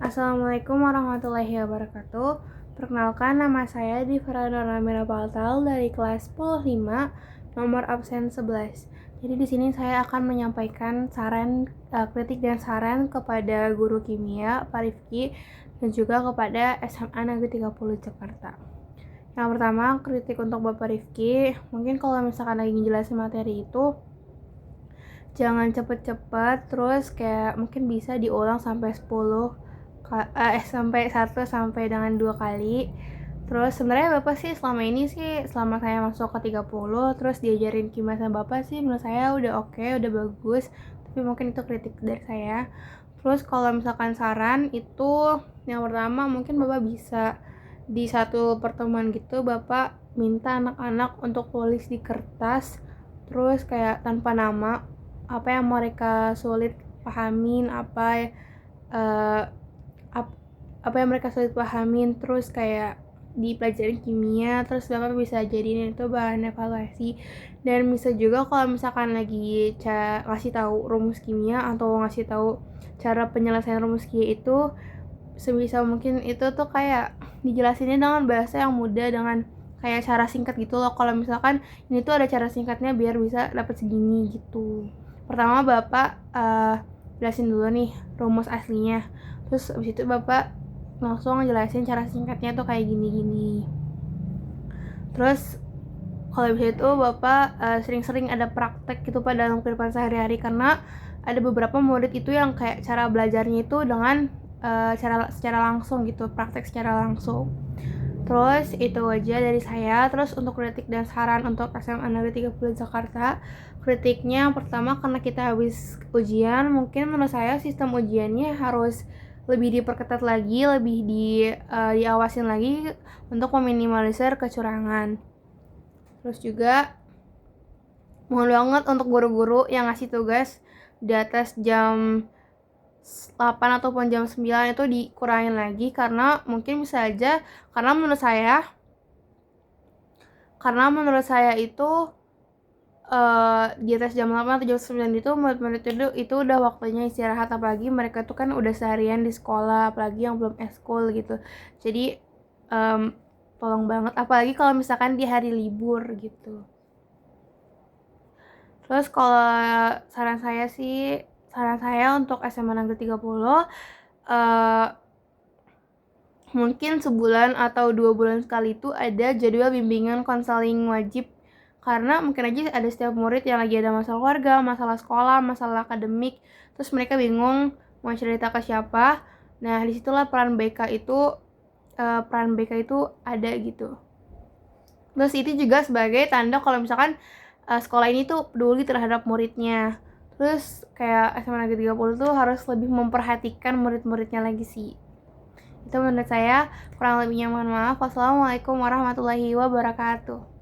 Assalamualaikum warahmatullahi wabarakatuh. Perkenalkan, nama saya Divara Nurmira Paltal dari kelas 10 5, nomor absen 11. Jadi di sini saya akan menyampaikan kritik dan saran kepada guru kimia Pak Rifki dan juga kepada SMA Negeri 30 Jakarta. Yang pertama, kritik untuk Bapak Rifki. Mungkin kalau misalkan lagi ngejelasin materi itu jangan cepet-cepet, terus kayak mungkin bisa diulang sampai 2 kali. Terus sebenarnya Bapak sih selama saya masuk ke 30 terus diajarin kimia sama Bapak sih menurut saya udah oke, udah bagus. Tapi mungkin itu kritik dari saya. Terus kalau misalkan saran itu yang pertama mungkin Bapak bisa di satu pertemuan gitu Bapak minta anak-anak untuk tulis di kertas terus kayak tanpa nama apa yang mereka sulit pahamin, uh, apa yang mereka sulit pahamin, terus kayak di pelajaran kimia, terus Bapak bisa jadiin itu bahan evaluasi. Dan bisa juga kalau misalkan lagi ngasih tahu rumus kimia atau ngasih tahu cara penyelesaian rumus kimia itu, sebisa mungkin itu tuh kayak dijelasinnya dengan bahasa yang mudah, dengan kayak cara singkat gitu loh. Kalau misalkan ini tuh ada cara singkatnya biar bisa dapat segini gitu. Pertama Bapak jelasin dulu nih rumus aslinya, terus abis itu Bapak langsung jelasin cara singkatnya tuh kayak gini-gini. Terus kalau bisa itu Bapak sering-sering ada praktek gitu pada dalam kehidupan sehari-hari, karena ada beberapa murid itu yang kayak cara belajarnya itu dengan secara langsung gitu, praktek secara langsung. Terus itu aja dari saya. Terus untuk kritik dan saran untuk SMA Negeri 30 Jakarta, kritiknya yang pertama karena kita habis ujian, mungkin menurut saya sistem ujiannya harus lebih diperketat lagi, lebih diawasin lagi untuk meminimalisir kecurangan. Terus juga mohon banget untuk guru-guru yang ngasih tugas di atas jam 8 ataupun jam 9 itu dikurangin lagi, karena mungkin bisa aja karena menurut saya itu di atas jam 8 atau jam 9 itu murid-murid itu udah waktunya istirahat, apalagi mereka tuh kan udah seharian di sekolah, apalagi yang belum eskul gitu. Jadi tolong banget, apalagi kalau misalkan di hari libur gitu. Terus kalau saran saya untuk SMA Negeri 30 mungkin sebulan atau 2 bulan sekali itu ada jadwal bimbingan konseling wajib, karena mungkin aja ada setiap murid yang lagi ada masalah keluarga, masalah sekolah, masalah akademik, terus mereka bingung mau cerita ke siapa. Nah disitulah peran BK itu ada gitu. Terus itu juga sebagai tanda kalau misalkan sekolah ini tuh peduli terhadap muridnya. Terus kayak SMA Negeri 30 tuh harus lebih memperhatikan murid-muridnya lagi sih. Itu menurut saya. Kurang lebihnya mohon maaf. Wassalamualaikum warahmatullahi wabarakatuh.